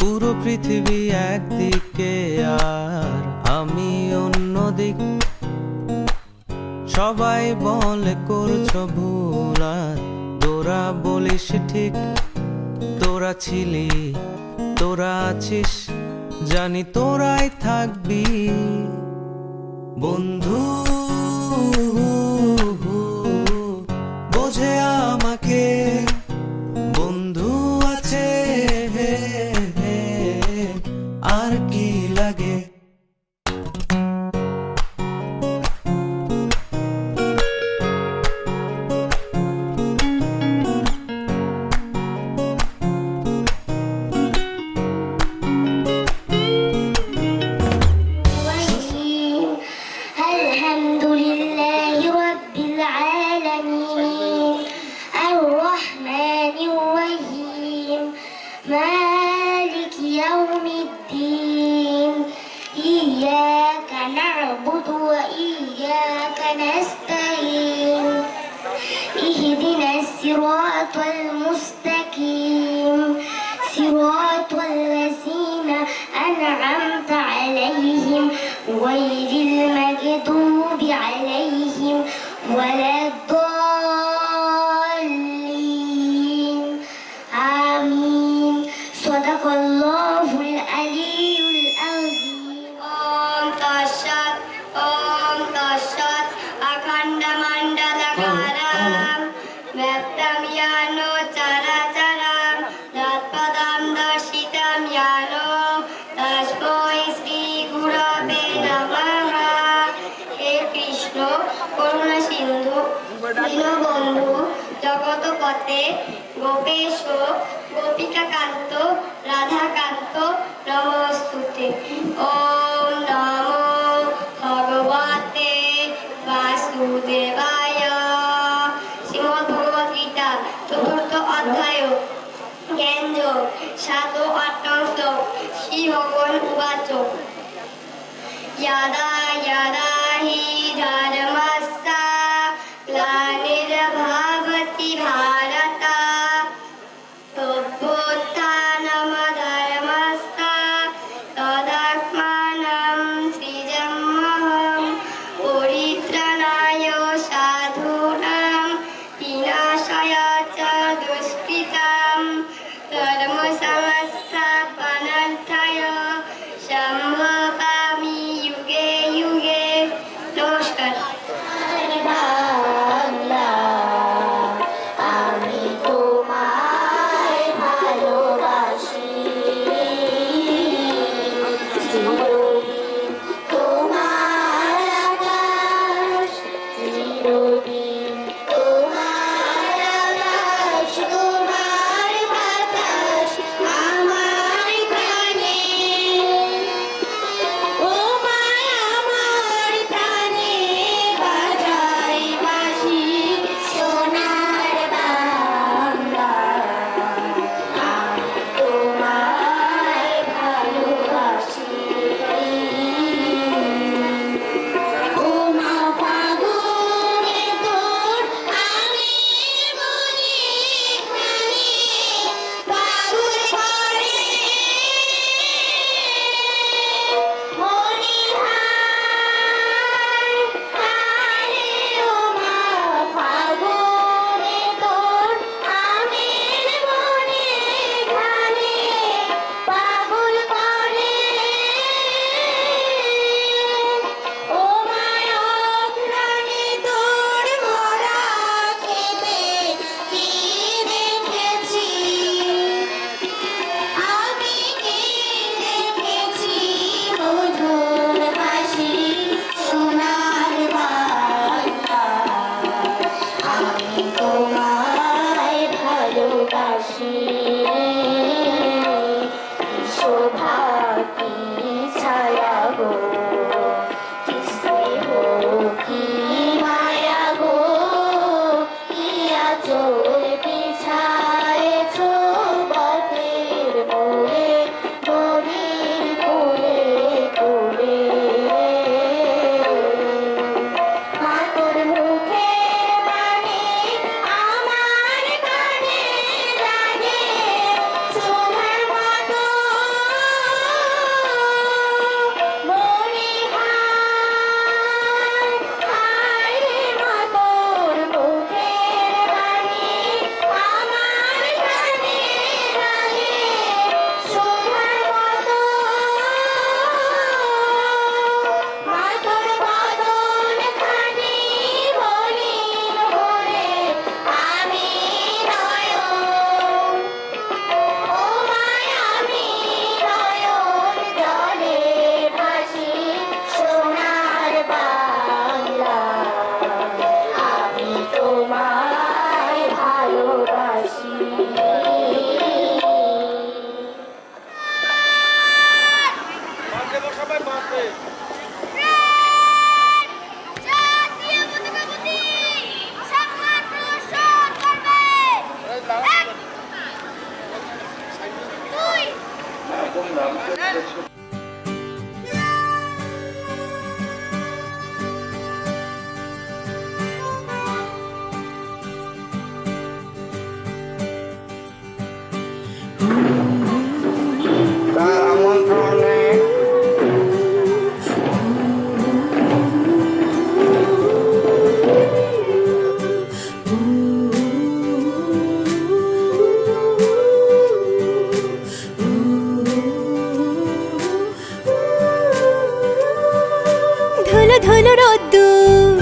পুরো পৃথিবী একদিকে আর আমি অন্যদিক। সবাই বলে করছো ভুল আর তোরা বলিস ঠিক। তোরা ছিলি, তোরা আছিস, জানি তোরাই থাকবি বন্ধু। বোঝে আমাকে বন্ধু আছে, আর কি লাগে। مالك يوم الدين إياك نعبد وإياك نستعين اهدنا الصراط المستقيم صراط الذين أنعمت عليهم غير المغضوب عليهم ولا الضالين آمين صدق الله العلي العظيم ओम तत्सत् अखंड मंडलकारं व्याप्तं येन चराचरं तत्पदं दर्शितं येन तस्मै श्री गुरवे नमः। हे कृष्ण করুণা সিন্ধু দীনবন্ধু জগৎপতে গোপেশ গোপিকাকান্ত রাধাকান্ত নমস্তুতে। ওম নমো ভগবতে বাসুদেবায়। শ্রীমদ্ ভগবদ গীতা চতুর্থ অধ্যায় জ্ঞানযোগ ৭ ও ৮ শ্লোক। শ্রী ভগবান উবাচ यदा यदा हि धर्मस्य ग्लानिर्भवति भारत तदुत्थानमधर्मस्य तदात्मानं सृजाम्यहं परित्राणाय साधूनां विनाशाय च दुष्कृतां धर्मसंस्थापनार्थाय সম্ভবামি যুগে যুগে। নমস্কার। আমি তোমায় ভালোবাসি, চিরদিন তোমার আকাশ, চিরদিন তোমার আকাশ, তোমার বাতাস আমার প্রাণে। ও মায় আমার প্রাণে বাজাই বাঁশি সোনার বাংলা। আমি তোমায় ভালোবাসি। ও মা ফাগুনে তোর আমের মনে প্রাণে পাগল করে মনে হায় হায়। ও মা ফাগুনে তোর আমের মনে প্রাণে পাগল করে। ও মায় অঘ্রাণে তোর মরা খেতে কি দেখেছি, আমি কি দেখেছি মধুর হাসি সোনার বাংলা। আমি তোমায় ভালোবাসি। কি শোভা কি ছায়া গো, কি স্নেহ কি মায়া গো, কি আঁচল বিছায়েছ বটের মোড়ে মরির কোলে কোলে। মাতর মুখের বাণী আমার কানে লাগে, সোনার মতো তার আমন্ত্রণে ধুলো ধুলো রোদ্দুর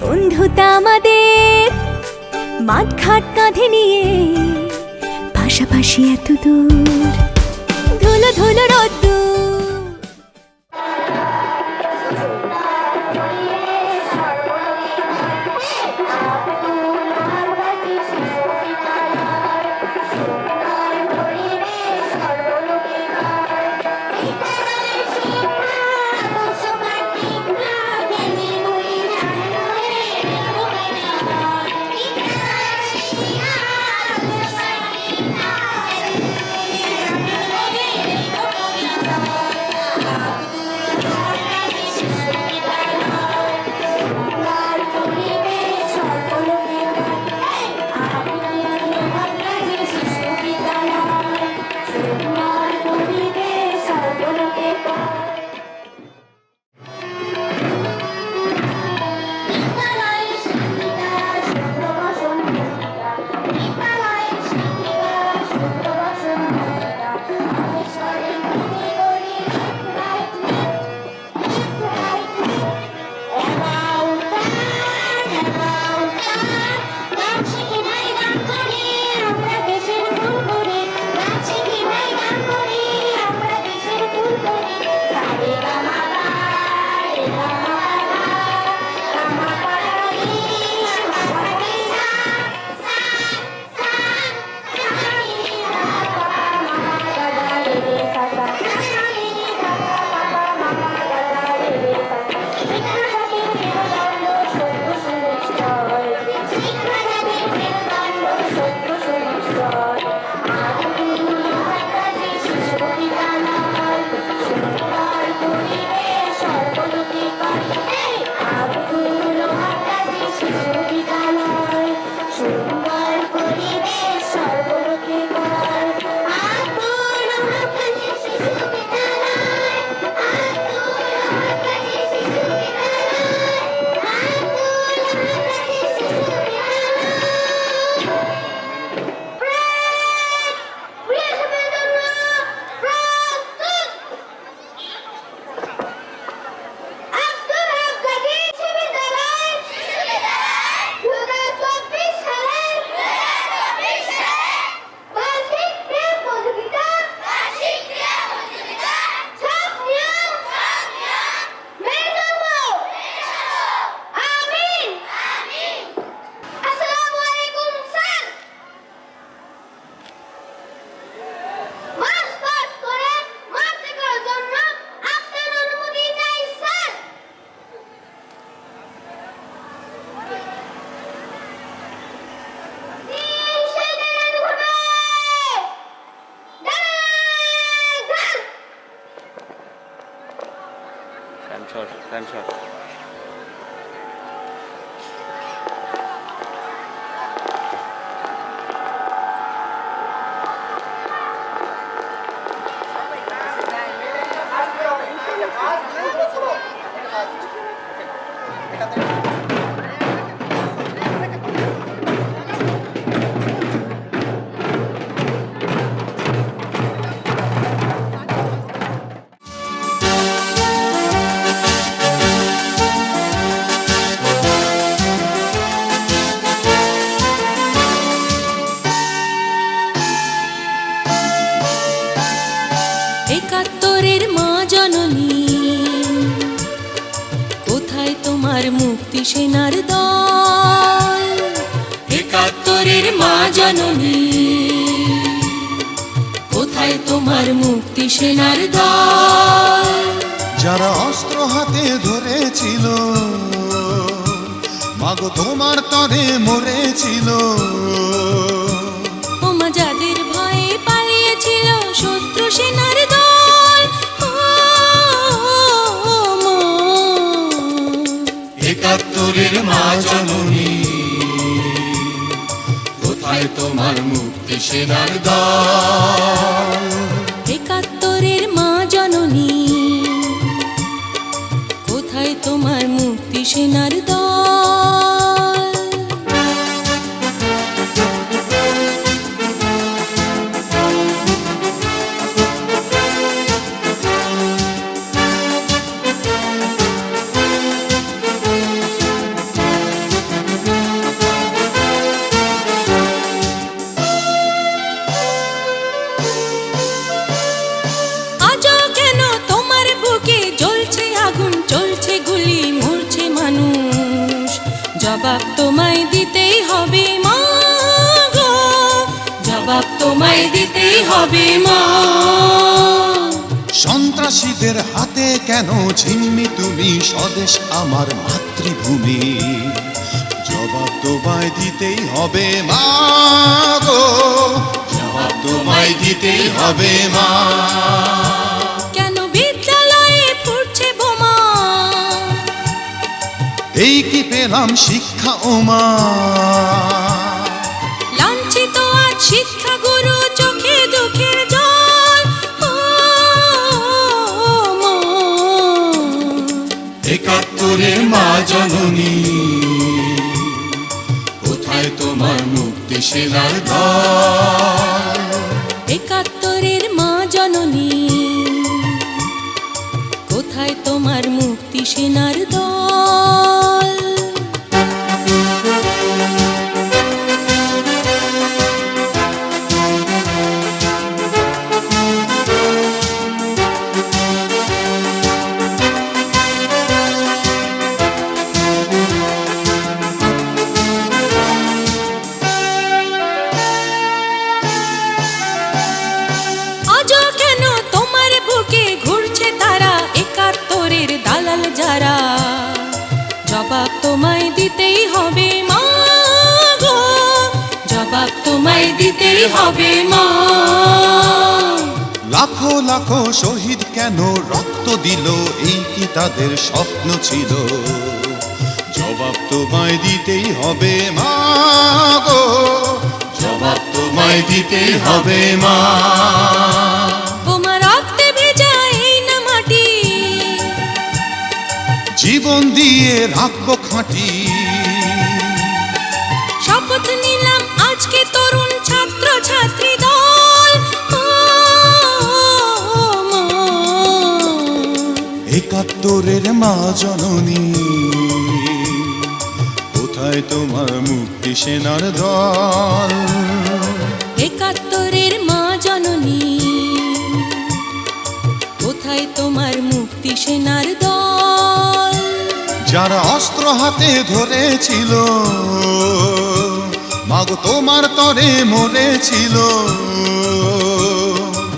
বন্ধুতা আমাদের মাঠ ঘাট কাঁধে নিয়ে পাশাপাশি এত দূর ধুলো ধুলো রোদ্দুর একাত্তরের মা জননী কোথায় তোমার মুক্তি সেনার দল একাত্তরের মা জননী কোথায় তোমার মুক্তি সেনার দল যারা অস্ত্র হাতে ধরেছিল মাগো তোমার তরে মরেছিল ওমা যাদের ভয়ে পালিয়েছিল শত্রু সেনার সেনার দল। একাত্তরের মা জননী, কোথায় তোমার মুক্তি সেনার দল? আজও কেন তোমার বুকে জ্বলছে আগুন, চলছে গুলি, মরছে মানুষ? জবাব তোমায় দিতেই হবে মা গো, জবাব তোমায় দিতেই হবে মা। সন্ত্রাসীদের হাতে কেন ঝিম্মি তুমি স্বদেশ আমার মাতৃভূমি? জবাব তোমায় দিতেই হবে মা গো, জবাব তোমায় দিতেই হবে মা। কেন বিদ্যালয়ে ফুটছে বোমা? এই কি পেলাম শিক্ষা ও মা? লাঞ্ছিত আজ শিক্ষাগুরু, চোখে দুঃখের জল। ও মা, একাত্তরের মা জননী, কোথায় তোমার মুক্তি সেনার দল? একাত্তরের মা জননী, কোথায় তোমার মুক্তি সেনার দল? আজও কেন তোমার বুকে ঘুরছে তারা, একাত্তরের দালাল যারা? জবাব তোমায় দিতেই হবে মা গো, জবাব তোমায় দিতেই হবে মা। লাখো লাখো শহীদ কেন রক্ত দিল, এই কি তাদের স্বপ্ন ছিল? জবাব তোমায় দিতেই হবে মা গো, জবাব তোমায় দিতেই হবে মা। বোমা রক্তে ভেজা এই না মাটি, জীবন দিয়ে রাখবো খাঁটি। শপথ নিলাম আজকে তরুণ ছাত্র ছাত্রী দল। ও মা, একাত্তরের মা জননী, কোথায় তোমার মুক্তি সেনার দল? একাত্তরের মা জননী, কোথায় তোমার মুক্তি সেনার দল? যারা অস্ত্র হাতে ধরেছিল, মাগো তোমার তরে মরেছিল।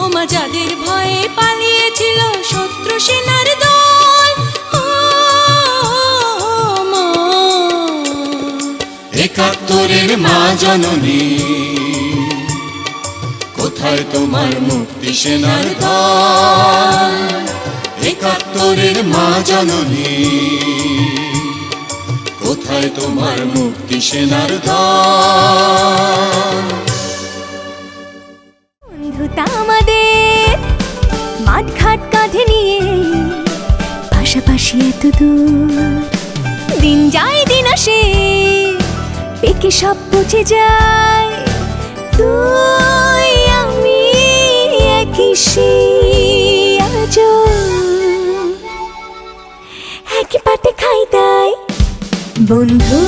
ওমা যাদের ভয়ে পালিয়েছিল শত্রু সেনার দল। ও মা, একাত্তরের মা জননী, কোথায় তোমার মুক্তি সেনার দল? একাত্তরের মা জননী, কোথায় তোমার মুক্তি সেনার দল? বন্ধুতা আমাদের মাঠঘাট কাঁধে নিয়ে, পাশাপাশি এত দূর। দিন যায় দিন আসে, পেকে সব বুঝে যায়, তুই আমি একই সেই আজও, একই পাতে খাই তাই। বন্ধু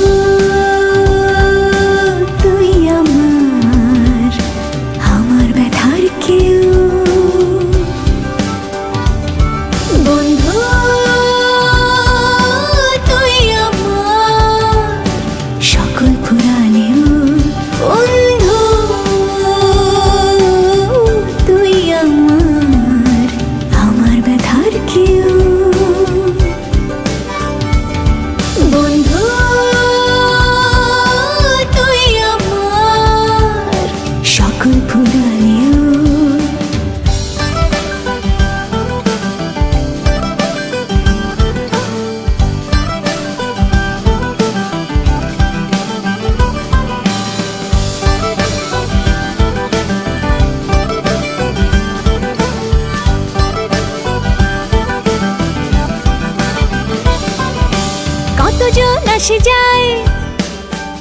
তুই আমার, আমার ব্যথার কেউ। বন্ধু তুই আমার সকল পুরাণেও। বন্ধু তুই আমার, আমার ব্যথার কেউ। বন্ধু এসে যায়,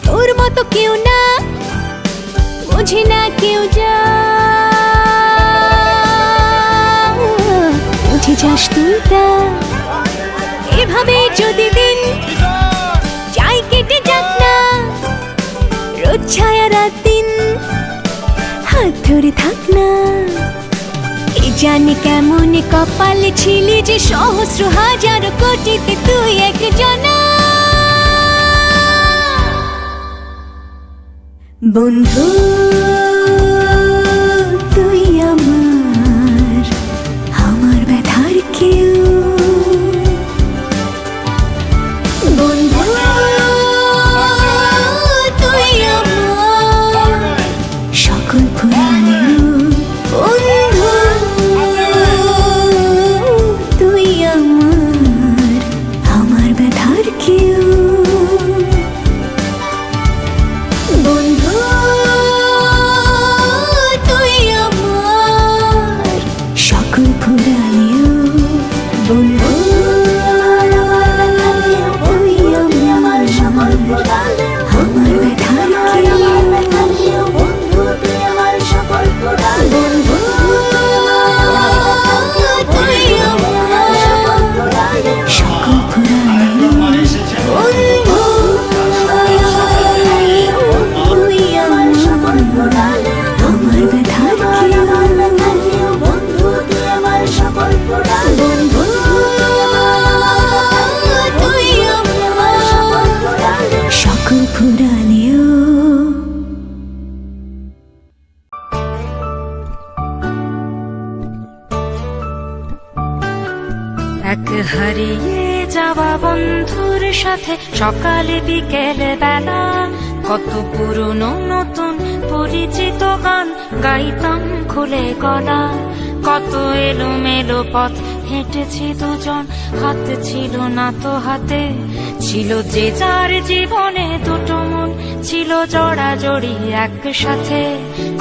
তোর মতো কেউ না, বোঝে না কেউ যা। বুঝে যাস তুই তা, এভাবে যদি দিন চাই কেটে যাক না, রোজ ছায়া রাত দিন হাত ধরে থাক না। কি জানি কেমন কপালে ছিলি যে সহস্র হাজার কোটিতে তুই এক জানা। বন্ধু তুই আমার, আমার ব্যথার কেউ। বন্ধু তুই আমার সকল পুরাণেও। বন্ধু তুই আমার, আমার ব্যথার কেউ। বন্ধু তুই আমার সকল পুরাণেও। বন্ধু তুই আমার সকল পুরাণেও, আমার ব্যথার কেউ। বন্ধু তুই আমার সকল পুরাণেও। বন্ধু তুই আমার সকল পুরাণেও, সকল পুরাণেও। বন্ধু তুই আমার সকল পুরাণেও, আমার ব্যথার কেউ। বন্ধু তুই আমার সকল পুরাণেও। বন্ধু তুই আমার সকল পুরাণেও, সকল পুরাণেও। এক হারিয়ে যাওয়া বন্ধুর সাথে সকালে বিকেল বেলা কত পুরনো নতুন পরিচিত গান গাইতাম খুলে গলা। কত এলোমেলো পথ হেঁটেছি দুজন, হাত ছিল না তো হাতে। ছিল যে যার জীবনে দুটো মন, ছিল জড়াজড়ি একসাথে।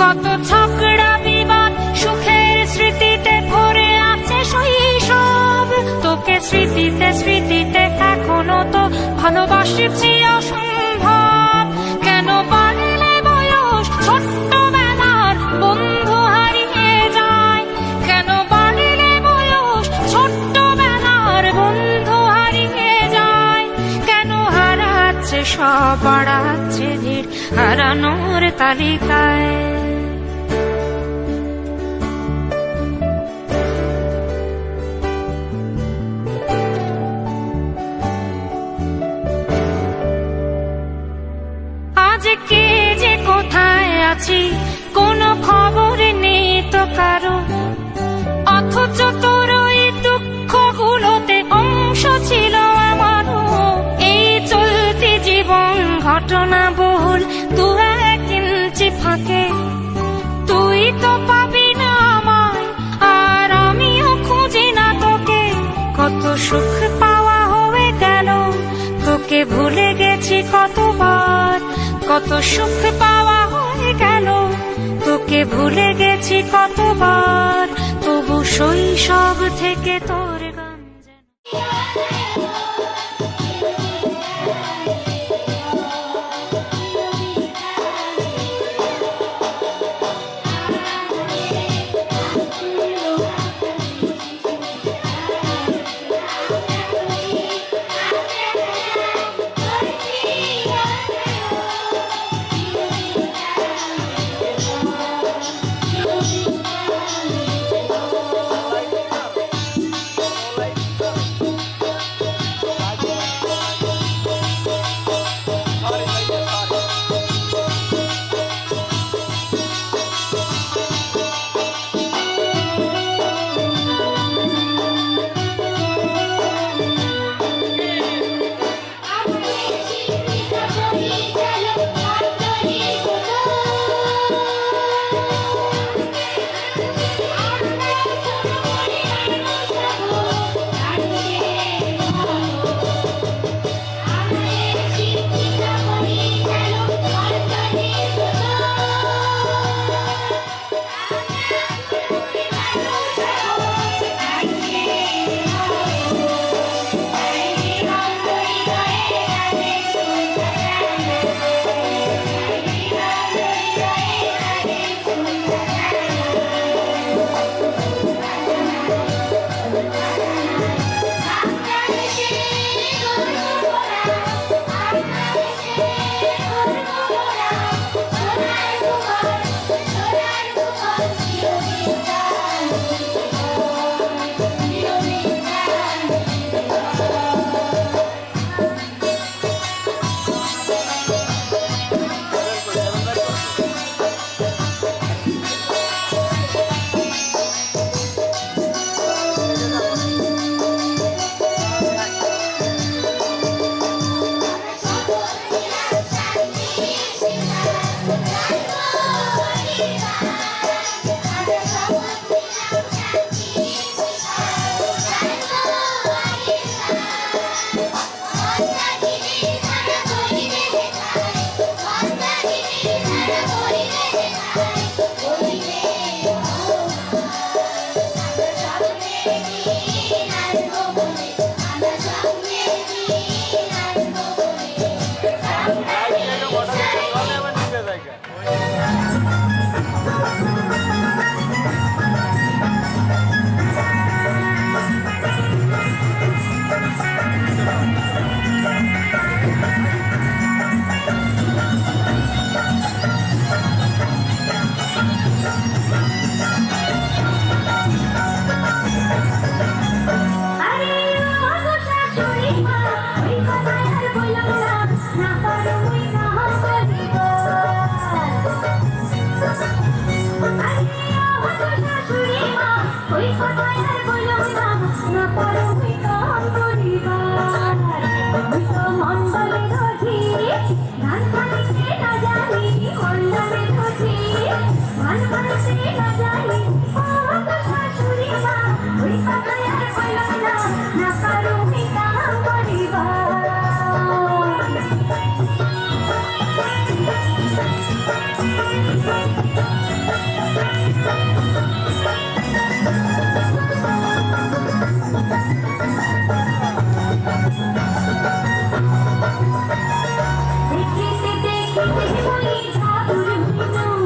কত ঝগড়া বিবাদ সুখের স্মৃতিতে ভরে আছে শৈশব। তোকে স্মৃতিতে স্মৃতিতে এখনো তো ভালোবাসছি অসম্ভব। কেন বাড়লে বয়স ছোট্টবেলার বন্ধু হারিয়ে যায়? কেন বাড়লে বয়স ছোট্টবেলার বন্ধু হারিয়ে যায়? কেন হারাচ্ছে সব, বাড়াচ্ছে ভিড় হারানোর তালিকায়? কে যে কোথায় আছি কোনো খবর নেই তো কারো, অথচ তোর ওই দুঃখগুলোতে অংশ ছিল আমারও। এই চলতি জীবন ঘটনা বহুল দু এক ইঞ্চি ফাঁকে। তুই তো পাবি না আমায়, আর আমিও খুঁজি না তোকে। কত সুখ পাওয়া হয়ে গেল, তোকে ভুলে গেছি কতবার। কত সুখ পাওয়া হয়ে গেল, তোকে ভুলে গেছি কতবার। তবু শৈশব থেকে তোর গান আর বলো না না পারো ওই কাম করিবার ওই তো মন্ডলে ধরি ধান মানুষে না জানি মন্ডলে ধরি ধান মানুষে না জানি তো শাশুড়ি মা ওই কথা আর বলো না না পারো ওই কাম করিবার দেখিতে দেখিতে বলি ঠাকুর ভিনু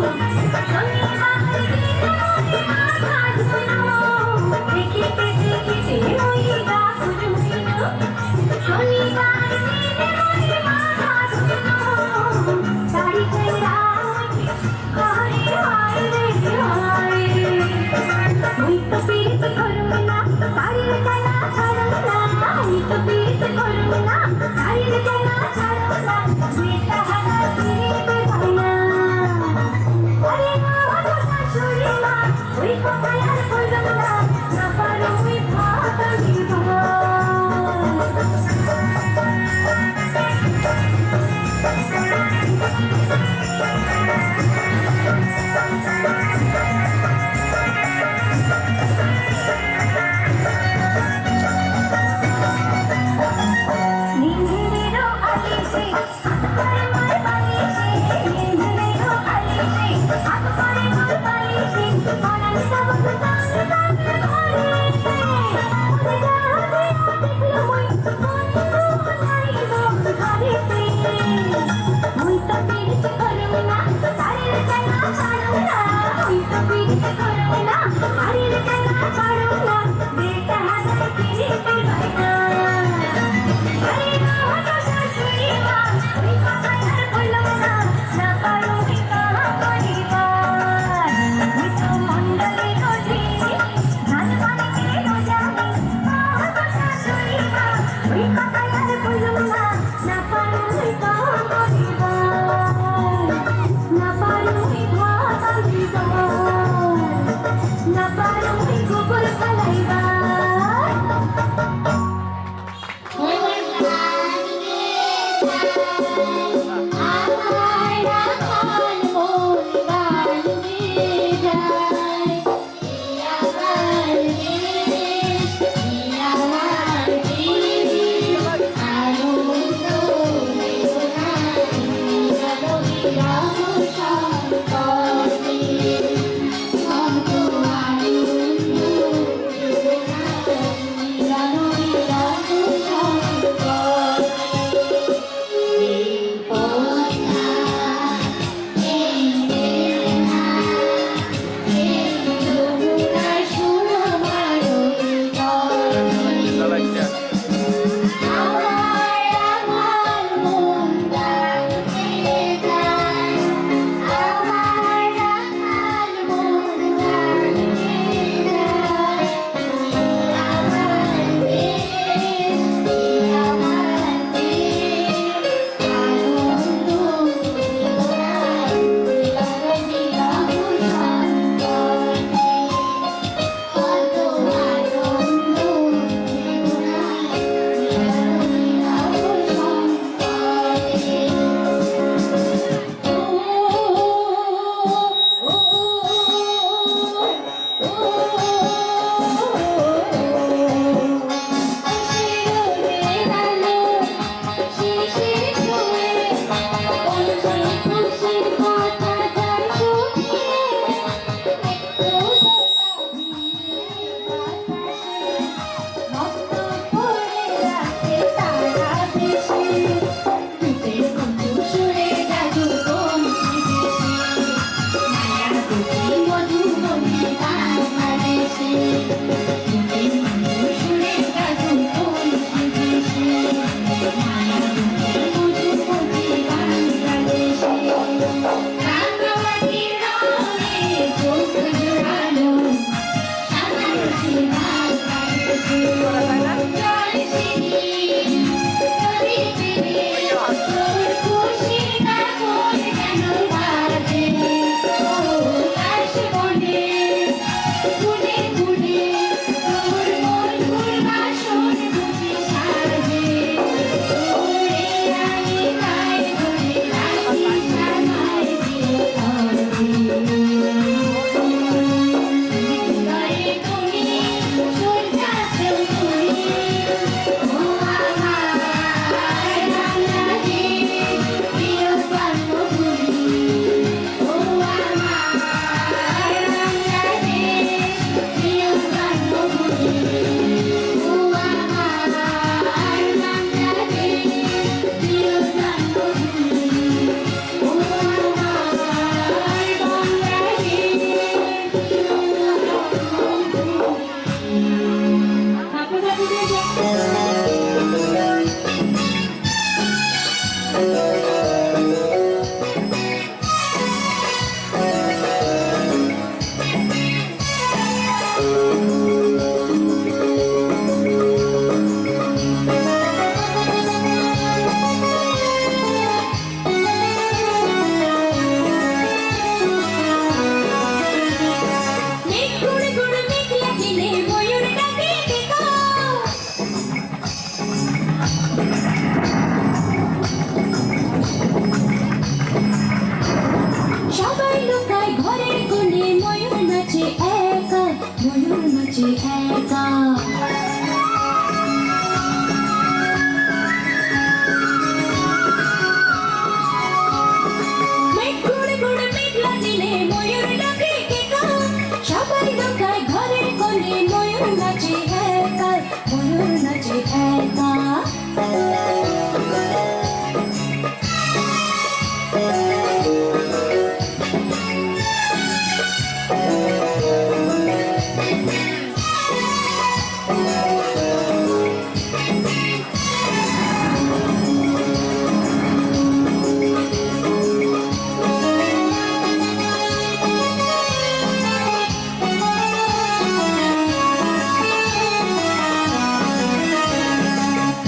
নাচে একা, ময়ূর নাচে একা।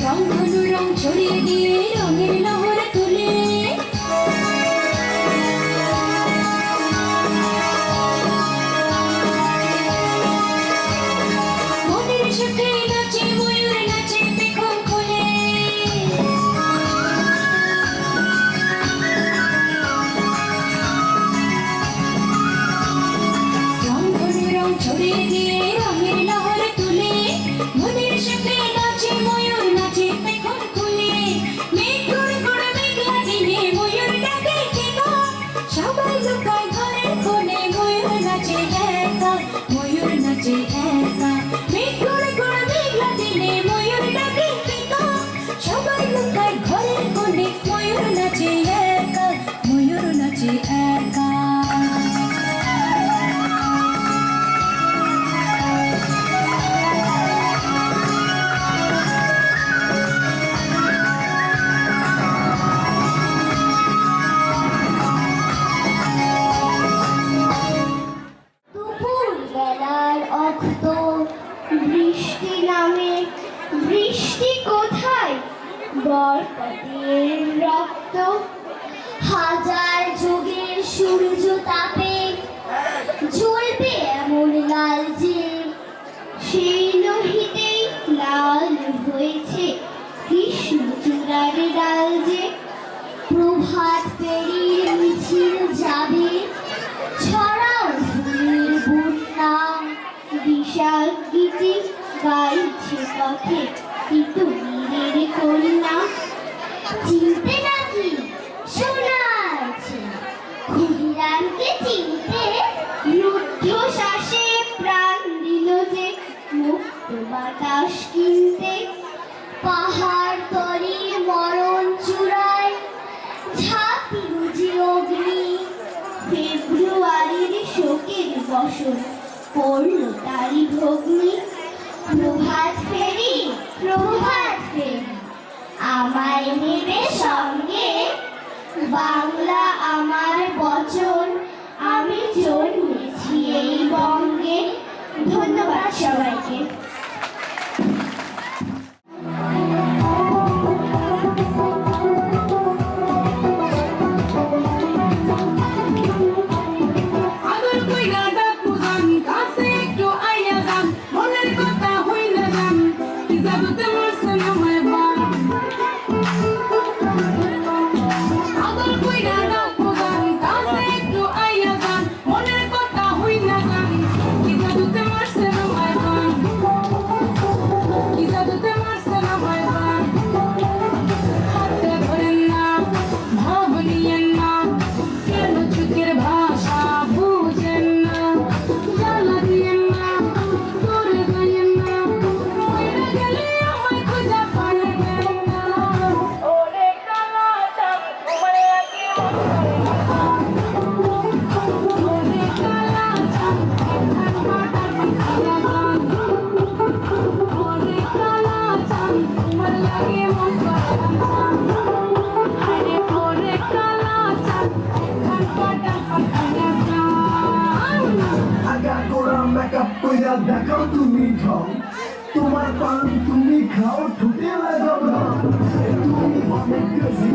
রং ধনু রং ছড়িয়ে দিয়ে রঙের লহর তুলে, মনের সুখে নাচে ময়ূর নাচে পেখম খুলে। রং ধনু রং ছড়িয়ে দিয়ে রঙের লহর তুলে, মনের সুখে নাচে ময়ূর নাচে পেখম খুলে। মেঘ গুড় গুড় মেঘলা দিনে ময়ূর ডাকে কেকা, সবাই লুকায় ঘরের কোণে ময়ূর নাচে একা, ময়ূর নাচে একা। মেঘ গুড় গুড় মেঘলা দিনে ময়ূর ডাকে কেকা, সবাই লুকায় ঘরের কোণে ময়ূর নাচে একা, ময়ূর নাচে একা। দুপুর বেলার অক্ত বৃষ্টি নামে, বৃষ্টি কোথায় বরকতের রক্ত। হাজার যুগের সূর্য তাপে জ্বলবে এমন লাল যে, সেই লোহিতেই লাল হয়েছে কৃষ্ণচূড়ার ডাল যে। প্রভাত পেরিয়ে মিছিল যাবে, ছড়াও ফুলের বন্যা, বিশাল গীতি গাইছে পথে তিতুমিরের কন্যা। চিনতে নাকি শোনা আছে ক্ষুদিরামকে চিনতে, রুদ্ধ শ্বাসে প্রাণ দিল যে মুক্ত বাতাস কিনতে। পাহাড় তরির মরণ চূড়ায় ঝাঁপিল যে অগ্নি, ফেব্রুয়ারির শোকের বসন পড়ল তারি ভগ্নি। প্রভাত ফেরি প্রভাত ফেরি, আমায় নেবে সঙ্গে, বাংলা আমার বচন, আমি জন্মেছি এই বঙ্গে। ধন্যবাদ সবাইকে। আদর কইরা ডাকু যান, কাছে একটু আইয়া যান, মনের কথা হইলা যান, কি জাদুতে মারছেন আমায় বান। আদর কইরা ডাকু যান, কাছে একটু আইয়া যান, মনের কথা হইলা যান, কি জাদুতে মারছেন আমায় বান, কি জাদুতে মারছেন আমায় বান। হাতে ধরেন না, ভাব নিয়েন না, কেন চোখের ভাষা বুঝেন না, জ্বালা দিয়েন না, দূরে যাইয়েন না, মইরা গেলে আমায় খুঁজা পাইবেন না। ওরে কালা চাঁদ তোমার লাগি ওরে কালা চাঁদ এখান বাটার পাখিয়া গান, ওরে কালা চাঁদ তোমার লাগে মন করে গান। আরে ওরে কালা চাঁদ এখান বাটার পাখিয়া গান। আগা গোড়া মেকআপ কইরা দেখাও তুমি ঢং, তোমার পান তুমি খাও ঠুকে লাগাও রং। তুমি অনেক ক্রেজি,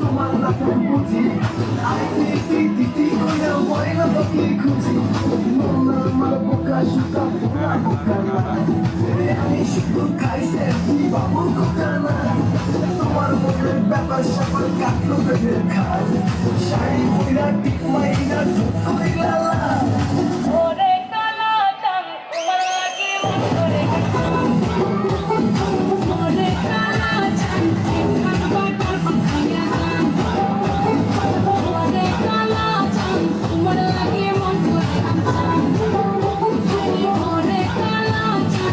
তোমার নাটক বুঝি, আইতে তিতি কইরা ময়না বাকি খুঁজি। মন আমার বোকা সুতা পোড়া বোকা না, আমি শুধু খাইছে বাবু কোকা না। তোমার মনের ব্যাপার স্যাপার কাটলো বেদের খাল, শাড়ি ময়না টিক মাইনা ঢুক কইলা লাল। ওরে কালা চাঁদ তোমার লাগে মন করে গান, ওরে কালা চাঁদ এখান বাটার পাখিয়া গান, ওরে কালা চাঁদ তোমার লাগে মন করে গান। ওরে কালা চাঁদ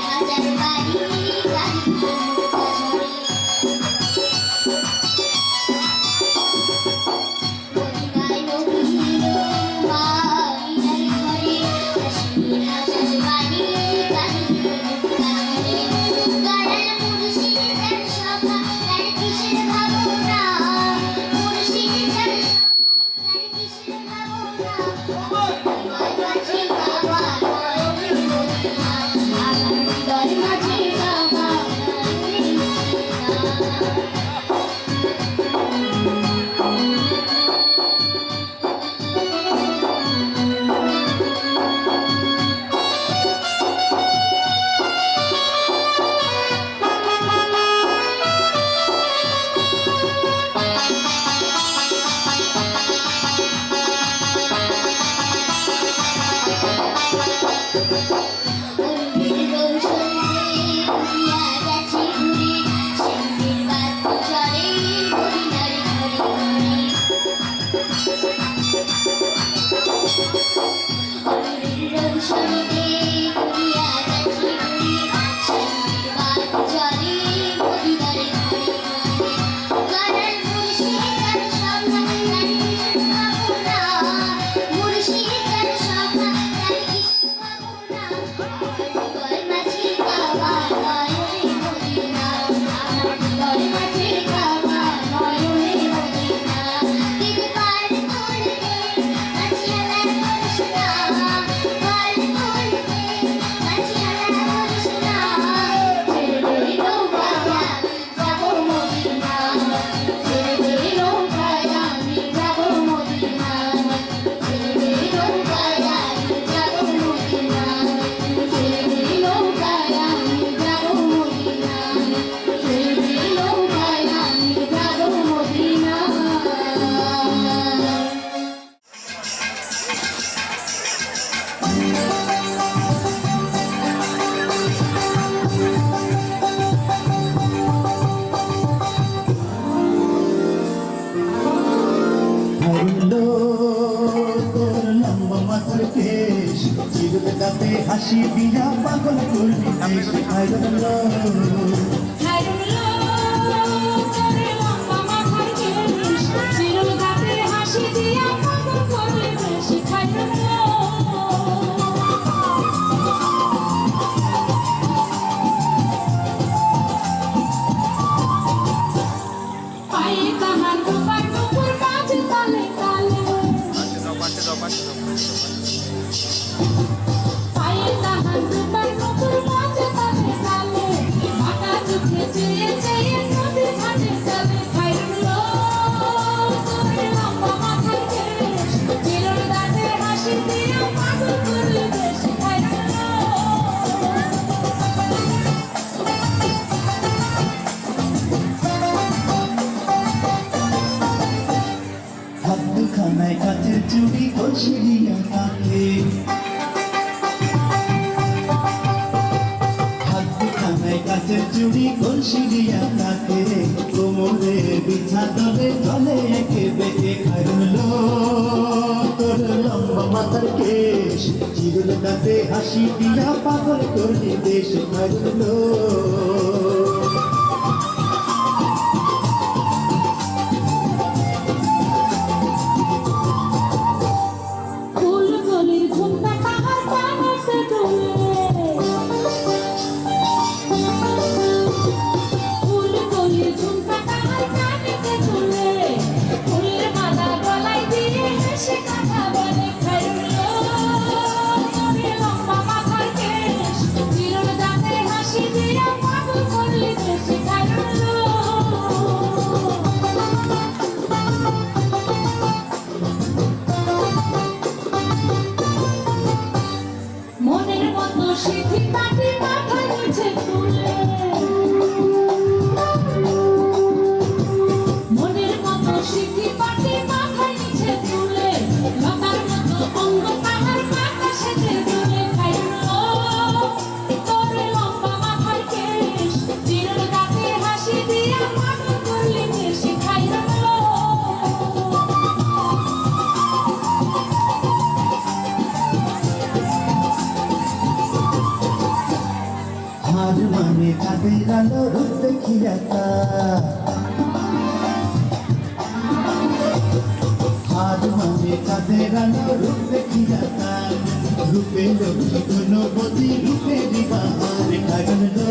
হাজার বাড়ি গাড়ি হাসি দিয়া পাগল করবি হাসি দিয়া পাগল করলে বেশি পায়ে তাহার দুপার নুপুর বাজে তালে তালে পায়ে তাহার দুপার নুপুর বাজে তালে তালে মাথা চোখে চেয়ে চেয়ে নদীর ঘাটে চলে খাইরুল্লো তোর লম্বা মাথার কেশ চিরল দাঁতে হাসি দিয়া পাগল করলে বেশি খাইরুল্লো হাতখানায় কাচের চুড়ি কলসি দিয়া কাকে হাতখানায় কাচের চুড়ি কলসি দিয়া কাকে কোমরে বিছা দলে দলে একে বেঁকে খাইলো তোর লম্বা মাথার কেশ চিরুল দাঁতে হাসি দিয়া পাগল করলি দেশ খাইলো ফুলকলির ঘুমটা কাহার কানেতে ডোলে ফুলকলির ঘুমটা কাহার কানেতে ডোলে ফুলের মালা গলায় দিয়ে হেসে কথা বলে খাইরুল্লো তোরে লম্বা মাথার কেশ চিরল দাঁতে হাসি দিয়া পাগল করলি বেশি খাইরুল্লো মনের মতো সিঁথি পাটি মাথার নিচে তুলে মনের মতো সিঁথি পাটি মাথার নিচে তুলে লতার মতো অঙ্গ তাহার মাথা সেজে তুলে খাইরুল্লো তোর লম্বা মাথার কেশ চিরল দাঁতে হাসি দিয়া পাগল করলি বেশি খাইরুল্লো চাঁদের আলো রূপ দেখিয়া আজ মানে চাঁদের আলো রূপ দেখিয়া রূপে লক্ষ্মী গুণবতী রূপে দিবাহার কাগলো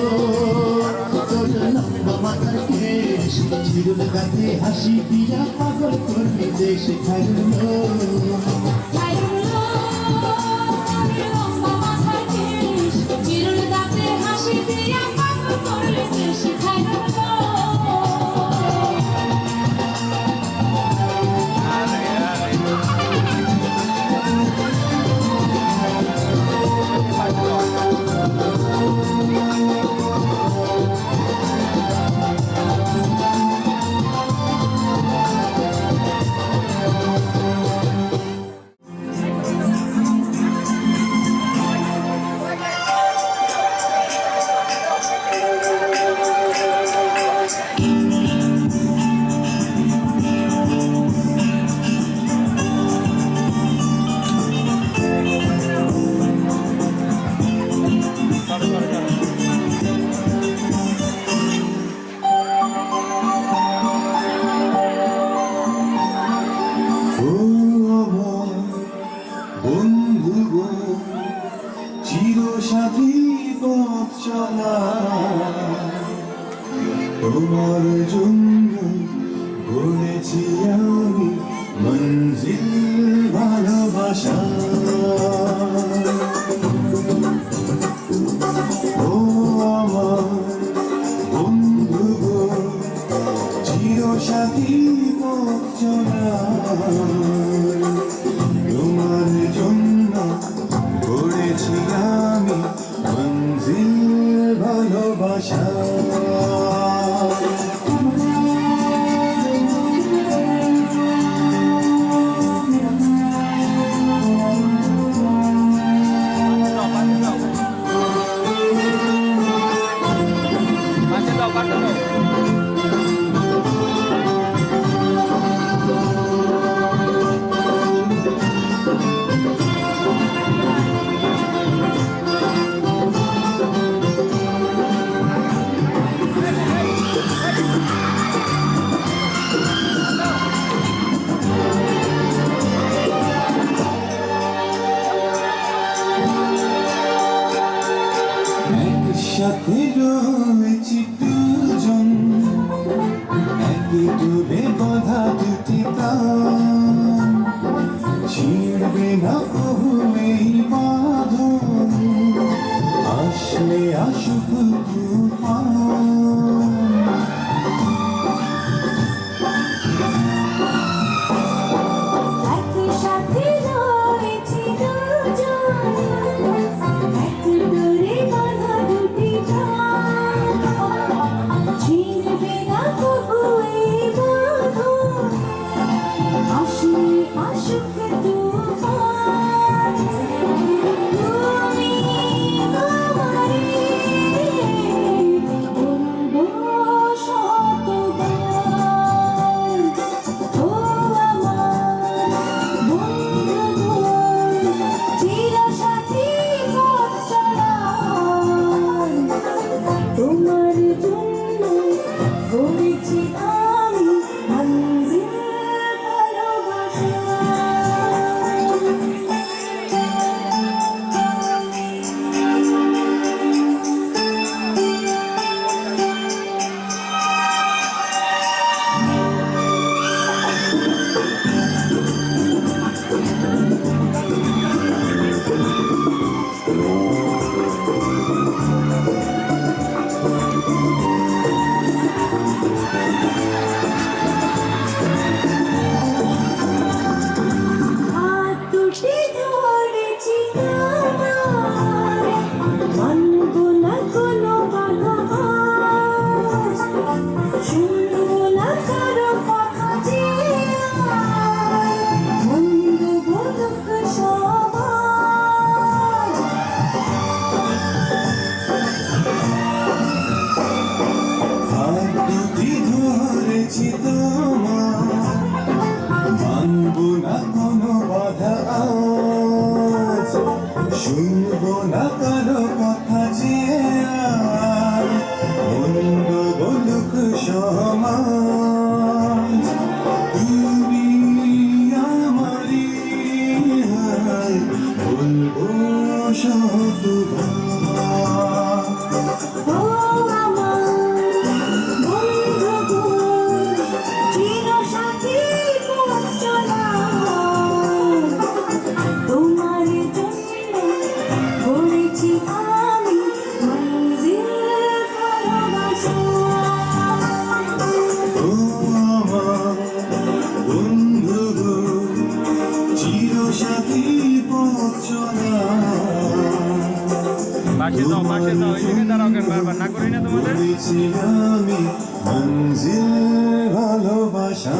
তোর লম্বা মাথার কেশ চিরুল গাছে হাসি দিয়া পাগল করবি দেশ কাগলো চিরসাথী পথ চলা তোমার জন্য বলেছি আমি মঞ্জিল ভালোবাসা ও আমার বন্ধু গো চিরসাথী পথ চলা তোমার জন্য গড়েছি আমি মঞ্জিল ভালোবাসা একসাথে রয়েছি দুজন একই ডুবে বাঁধা দুটি প্রাণ ছিঁড়বে না কবু এই বাঁধন আসলে আসুক তুফান একই সাথে রয়েছি দুজন একই ডোরে বাঁধা দুটি প্রাণ ছিঁড়বে না কবু এই বাঁধন আসলে আসুক তুফান তুমি আমারে বলবো শতবার ও আমার বন্ধু চিরসাথী পথ চলা তোমার জন্য গড়েছি আমি মঞ্জিল ভালোবাসা হাত দুটি ধরেছি তোমার মানব না কোনো বাধা আজ শুনব না কারো কথা যে আর মন্দ বলুক সমাজ হাত দুটি ধরেছি তোমার মানব না কোনো বাধা আজ শুনব না কারো কথা যে আর আমার তুমি আমারি হায় বলবো শতবার ও আমার বন্ধু গো, চিরসাথী পথ চলা, তোমার জন্য গড়েছি আমি মঞ্জিল ভালোবাসা। ও আমার বন্ধু গো, চিরসাথী পথ চলা, পাশে দাও এদিকে দাঁড়াও কেন বারবার না করি না তোমাদের গড়েছি আমি মঞ্জিল ভালোবাসা।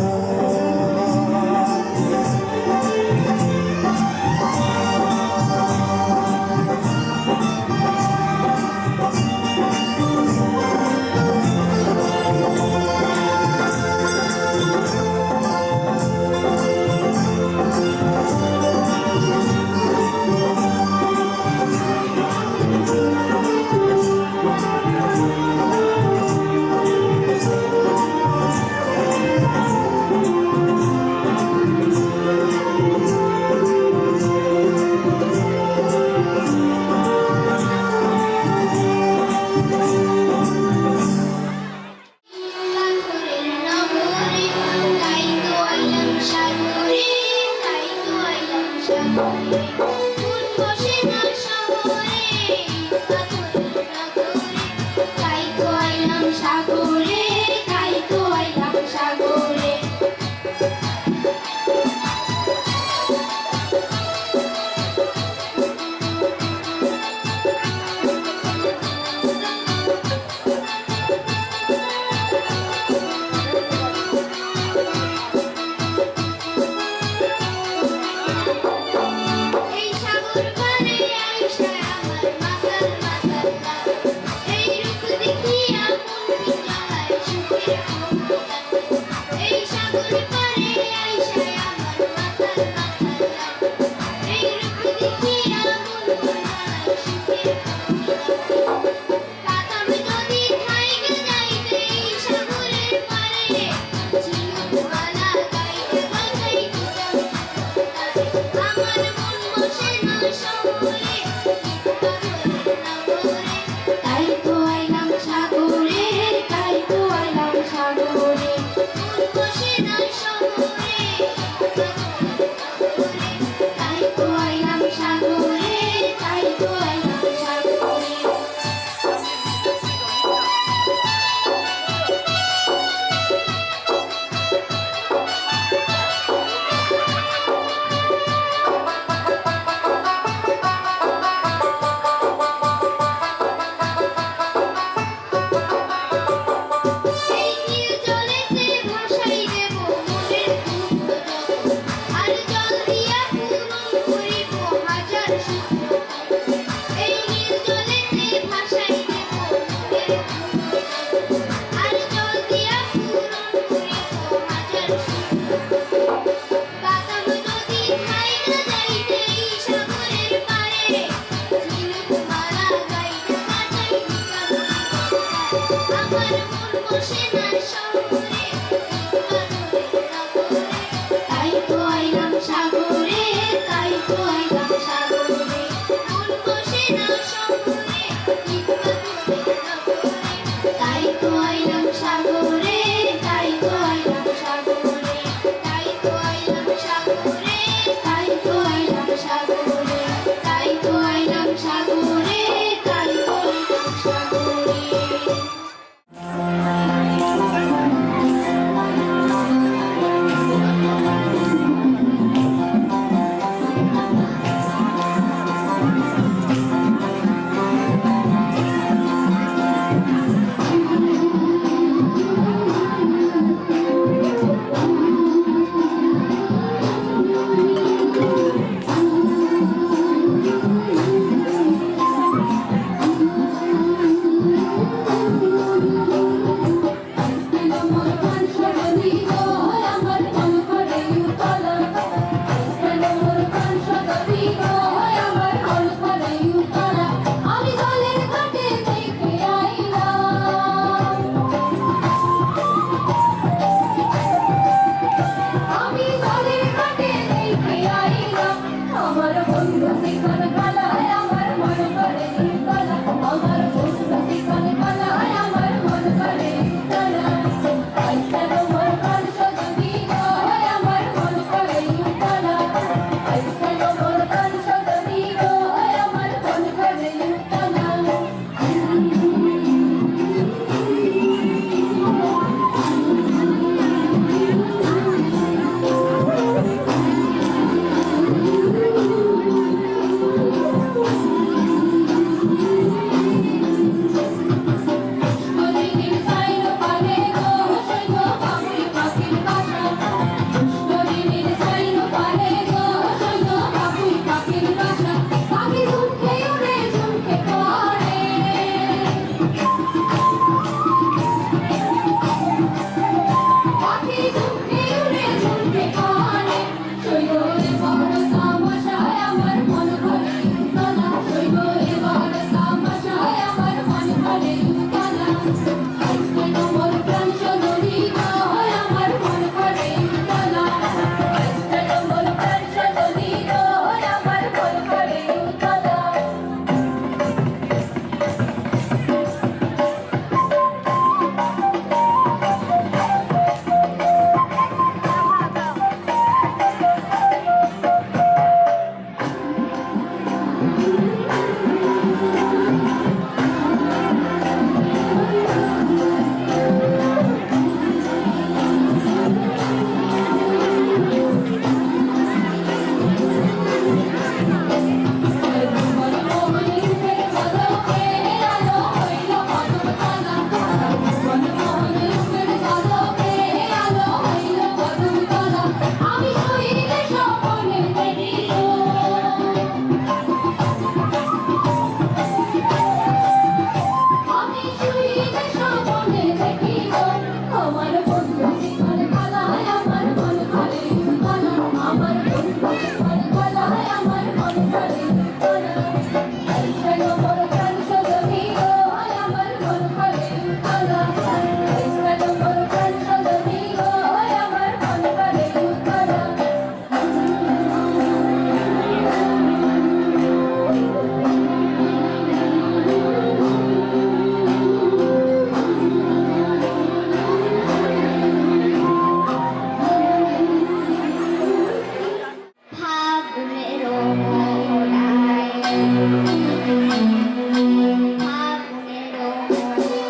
বন্ধু শিকল গলায় আমার মন করে গলা আমার বন্ধু শিকল গলায় আমার মন করে গলা আইসা তোমার প্রাণ সজনী গো আমার মন করে গলা আইসা তোমার প্রাণ সজনী গো আমার মন করে গলা নদীর সাইনো পানে গো সৈন্য বাবুই পাখির বাসা নদীর সাইনো পানে গো সৈন্য বাবুই পাখির বাসা পাখি ঝুমকে উড়ে ঝুমকে পড়ে পাখি ঝুমকে উড়ে ঝুমকে পড়ে সৈন্যরে বড় তামাশায় আমার মন করে উতলা সৈন্যরে বড় তামাশায় আমার মন করে উতলা আজকে তোমার প্রাণ সজনী গো আমার মন করে উতলা আজকে তোমার প্রাণ সজনী গো আমার মন করে উতলা তোমার মোহনী রূপের ঝলকে আলো হইল কদমতলা তোমার মোহনী রূপের ঝলকে আলো হইল কদমতলা আমি শুইলে স্বপ্নে দেখি গো আমি শুইলে স্বপ্নে দেখি গো আমার বন্ধু শিকল গলায় আমার মন করে গলা আমার বন্ধু শিকল গলায় আমার মন করে গলা আইসা তোমার প্রাণ সজনী গো আমার মন করে গলা আইসা তোমার প্রাণ সজনী গো আমার মন করে গলা ফাগুনের মোহনায় ফাগুনের মোহনায়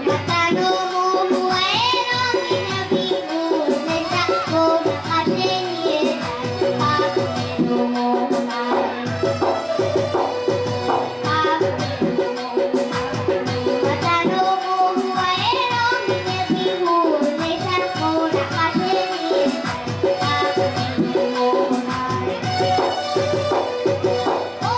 মাতানো মহুয়ায় রঙিন বিহুর নেশা কোন কাছে নিয়ে যায় ফাগুনের মোহনায় মাতানো মহুয়ায় রঙিন বিহুর নেশা কোন কাছে নিয়ে যায় ফাগুনের মোহনায় ও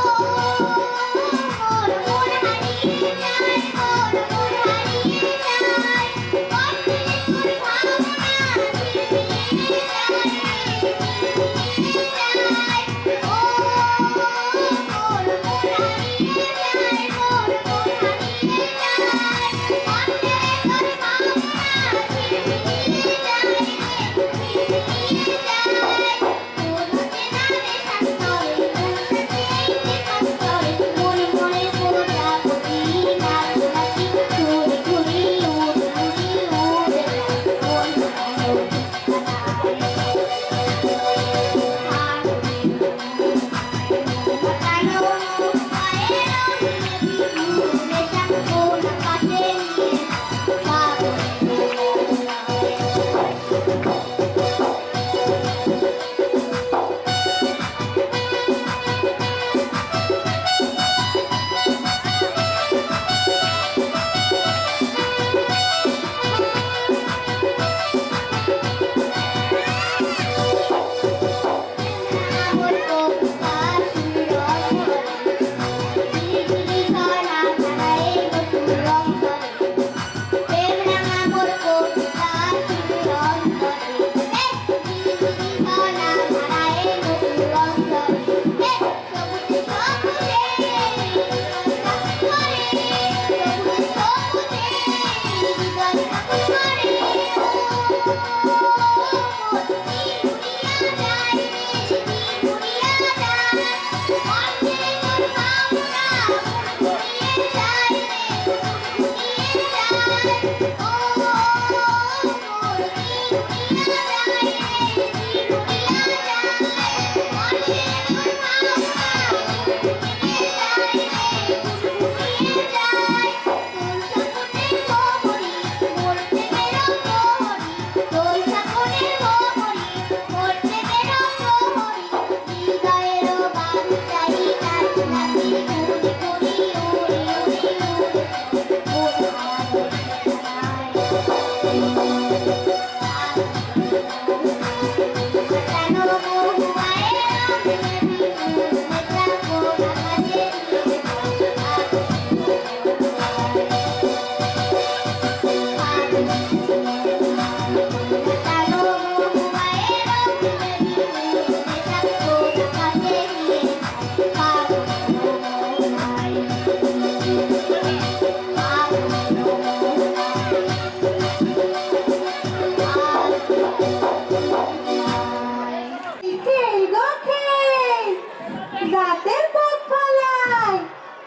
হাতের পথ ফলাই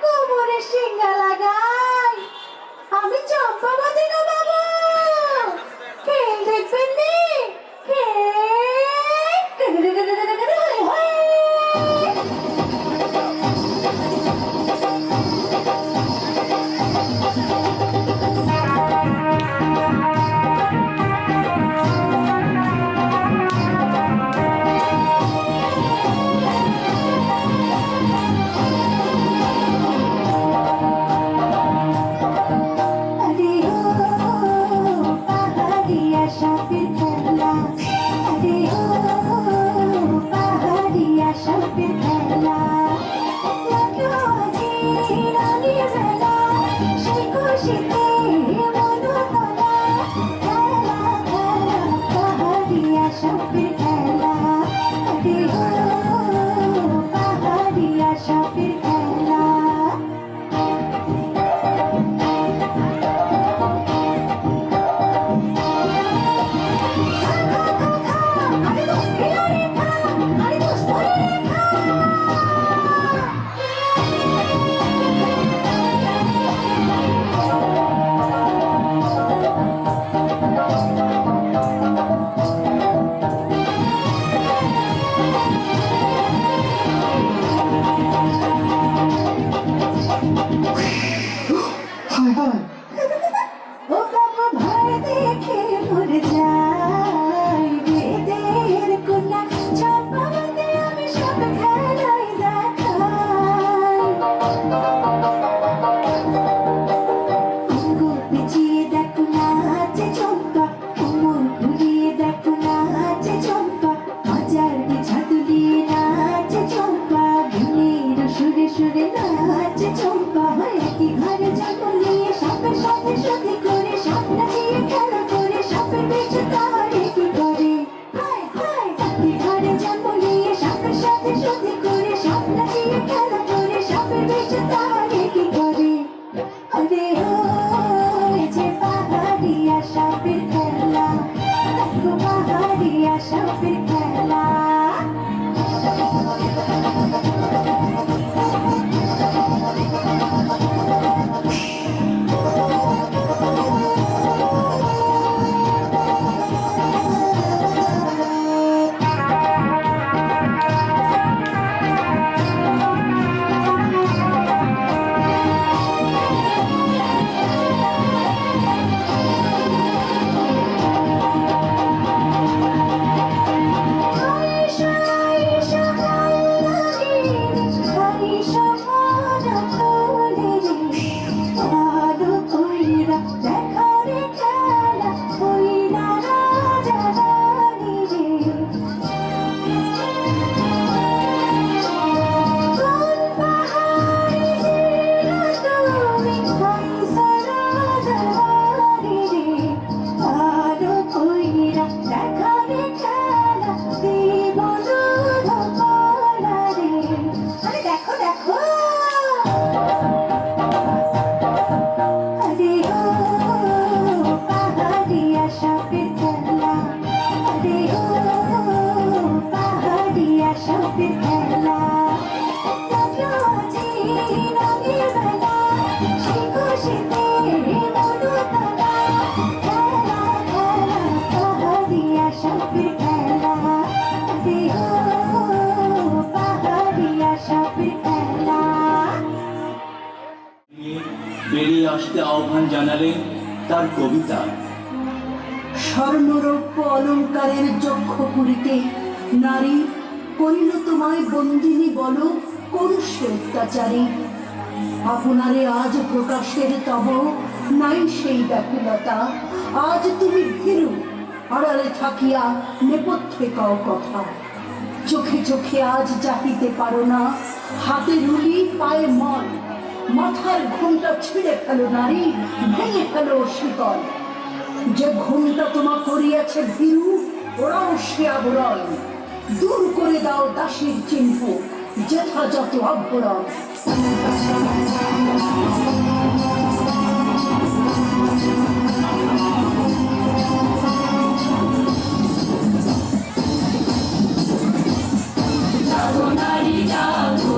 কোমরে সিঙ্গা লাগাই আমি চম্পাবতী গো বাবু খেল দেখবেন নি হায় হায় ও বাবা ভাই দেখে মরে যাই বেদের কোনা চম্পাবতী আমি সব খেলাই দেখাই অঙ্গ পিছিয়ে দেখো নাচে চম্পা কোমর ঘুরিয়ে দেখো নাচে চম্পা হাজার বিছা দুলিয়ে নাচে চম্পা ভিনের সুরে সুরে নাচে চম্পা একই ঘরে জন্ম নিয়ে সাপের সাথে সাথে করে সাপ নাচিয়ে খেলা করে সাপের বেঁচে তাহারে কি করে হায় হায় একই ঘরে জন্ম নিয়ে সাপের সাথে সাথে করে সাপ নাচিয়ে খেলা করে সাপের বেঁচে তাহারে কি করে আরে ও এই যে পাহাড়িয়া সাপের খেলা দেখো পাহাড়িয়া সাপের খেলা বেরিয়ে আসতে আহ্বান জানালেন তার কবিতা। স্বর্ণরৌপ্য অলঙ্কারের যক্ষপুরীতে নারী করিল তোমায় বন্দিনী বল কোন সে অত্যাচারী। আপনারে আজ প্রকাশের তব নাই সেই ব্যাকুলতা। আজ তুমি ভীরু আড়ালে থাকিয়া নেপথ্যে কও কথা। চোখে চোখে আজ চাহিতে পারো না, হাতে রুলি পায়ে মল। মাথার ঘোমটা ছিঁড়ে ফেলো নারী, ভেঙে ফেলো শিকল। যে ঘোমটা তোমা করিয়াছে ভীরু, ওরাও সে আবরণ। দূর করে দাও দাসীর চিহ্ন, যথাযথ আবরণ। নারী জাগো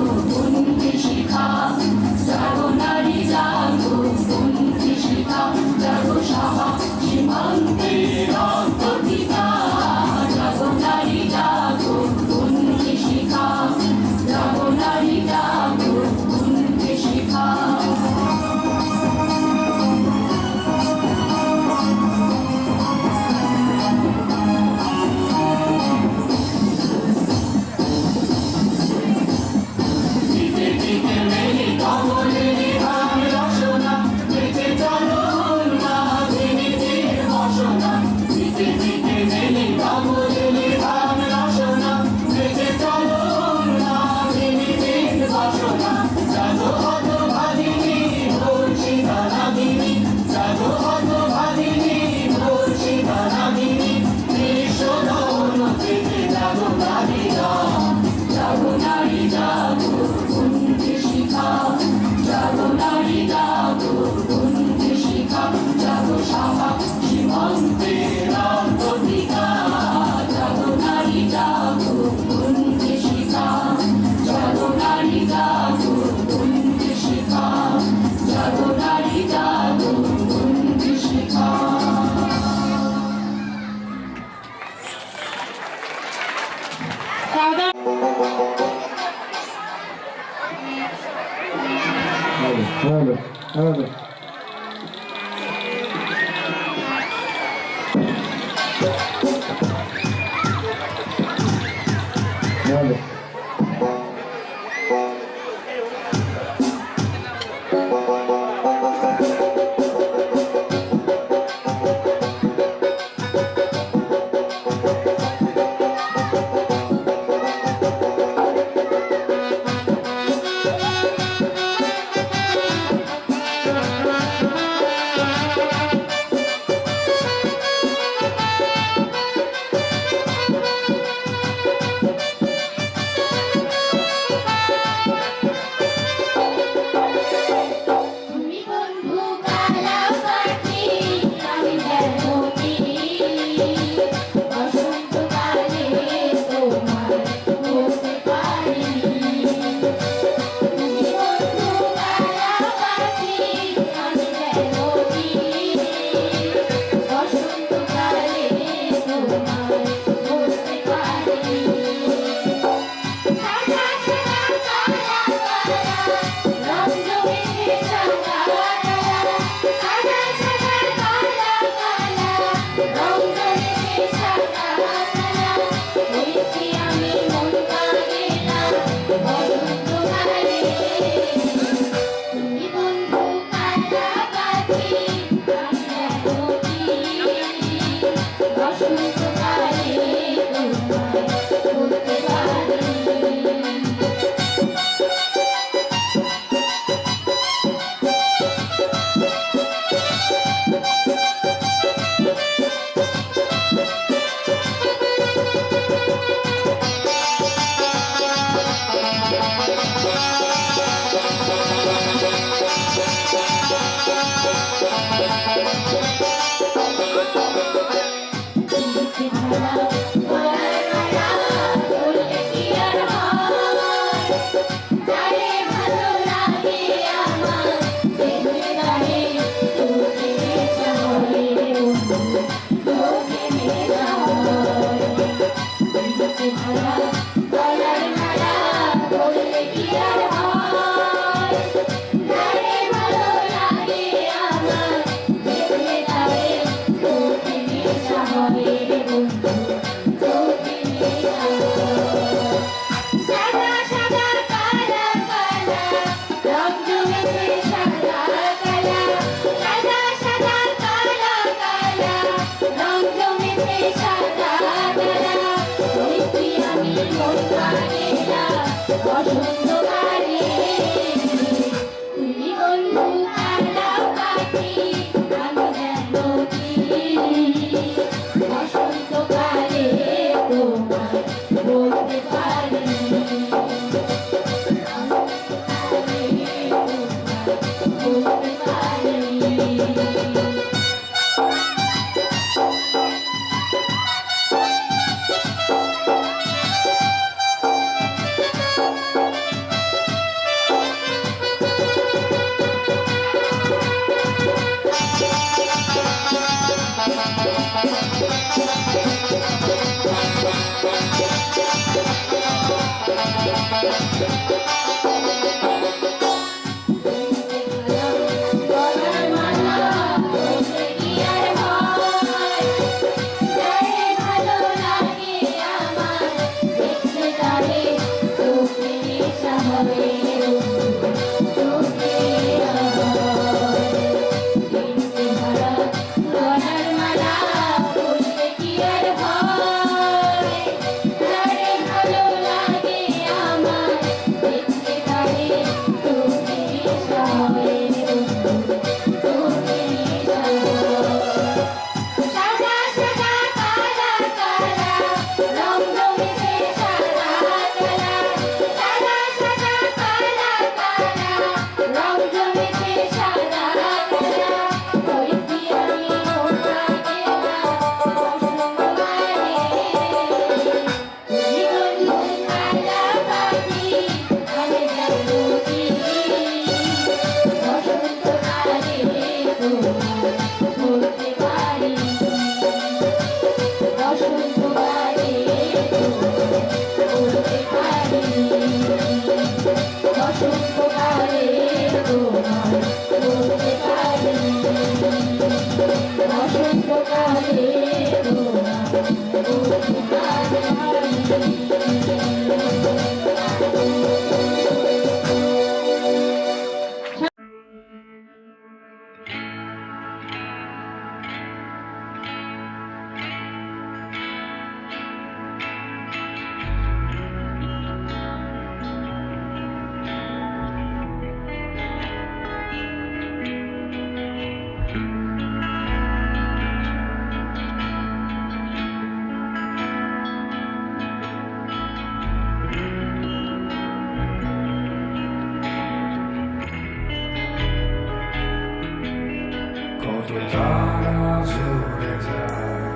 কত তারা ঝরে যায়,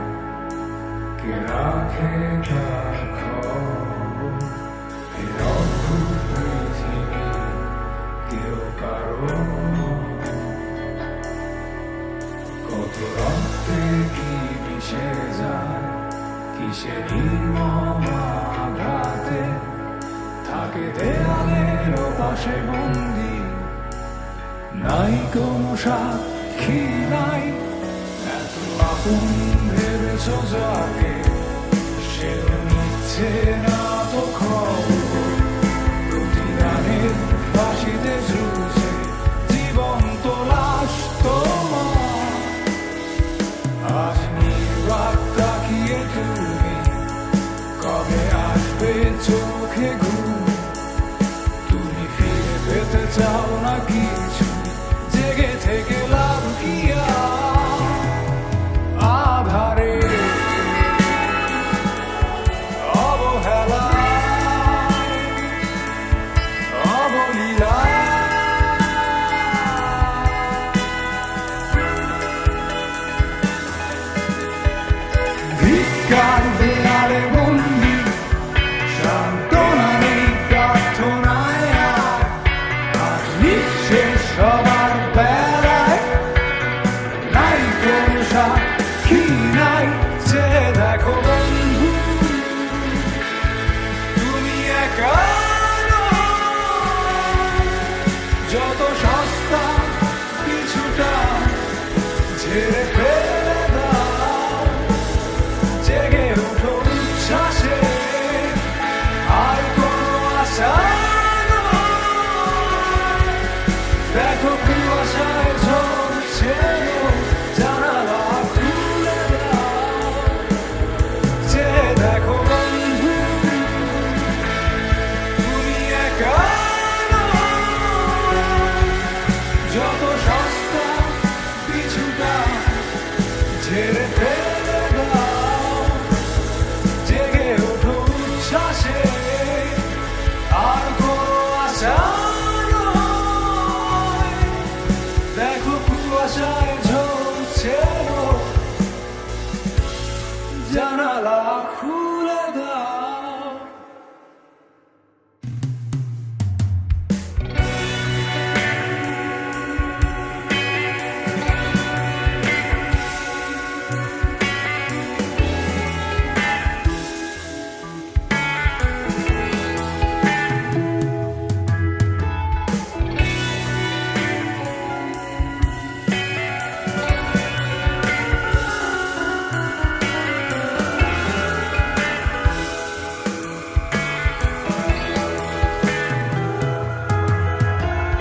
কে রাখে তার খবর? এই অদ্ভুত পৃথিবী কেউ কারো, কত রক্তে কি মিশে যায়, কিসের নির্মম আঘাতে থাকে দেয়ালের পাশে বন্দি, নাই কোনো সাক্ষী নাই। এত আপন ভেবেছ যাকে, সে নিচ্ছে না তো খবর। প্রতিদানের ফাঁসিতে ঝুলছে জীবন্ত লাশ তোমার। আজ নির্বাক তাকিয়ে তুমি, কবে আসবে চোখে ঘুম? তুমি ফিরে পেতে চাও না কিছু, জেগে থেকে লাভ কি আর? আধারে অবহেলায় অবলীলায় ভিক্ষার দেয়ালে বন্দি, সান্ত্বনা নেই প্রার্থনায় আর। আজ নিঃশেষ সবার বেলায়, নাই কোনো সাক্ষী নাই। যে দেখো বন্ধু, তুমি একা নও। যত সস্তা কিছুটা ঝেড়ে ফেলে দাও, জেগে উঠো উচ্ছ্বাসে, আর কোনো আশা নয়। দেখো কুয়াশায় ঝরছে, জানালা খুলে দাও। যে দেখো বন্ধু, তুমি একা নও। যত সস্তা কিছুটা ঝেড়ে ফেলে দাও, জেগে ওঠো উচ্ছ্বাসে, আর কোনো আশা নয়। দেখো কুয়াশায় ঝরছে, জানালা খুলে দাও।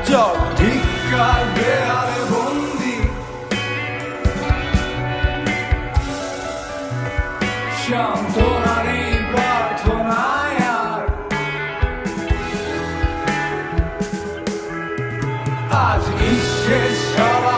চল ধিক্কার দেয়ালে বন্দি, সান্ত্বনা নেই প্রার্থনায় আর। আজ নিঃশেষ সবার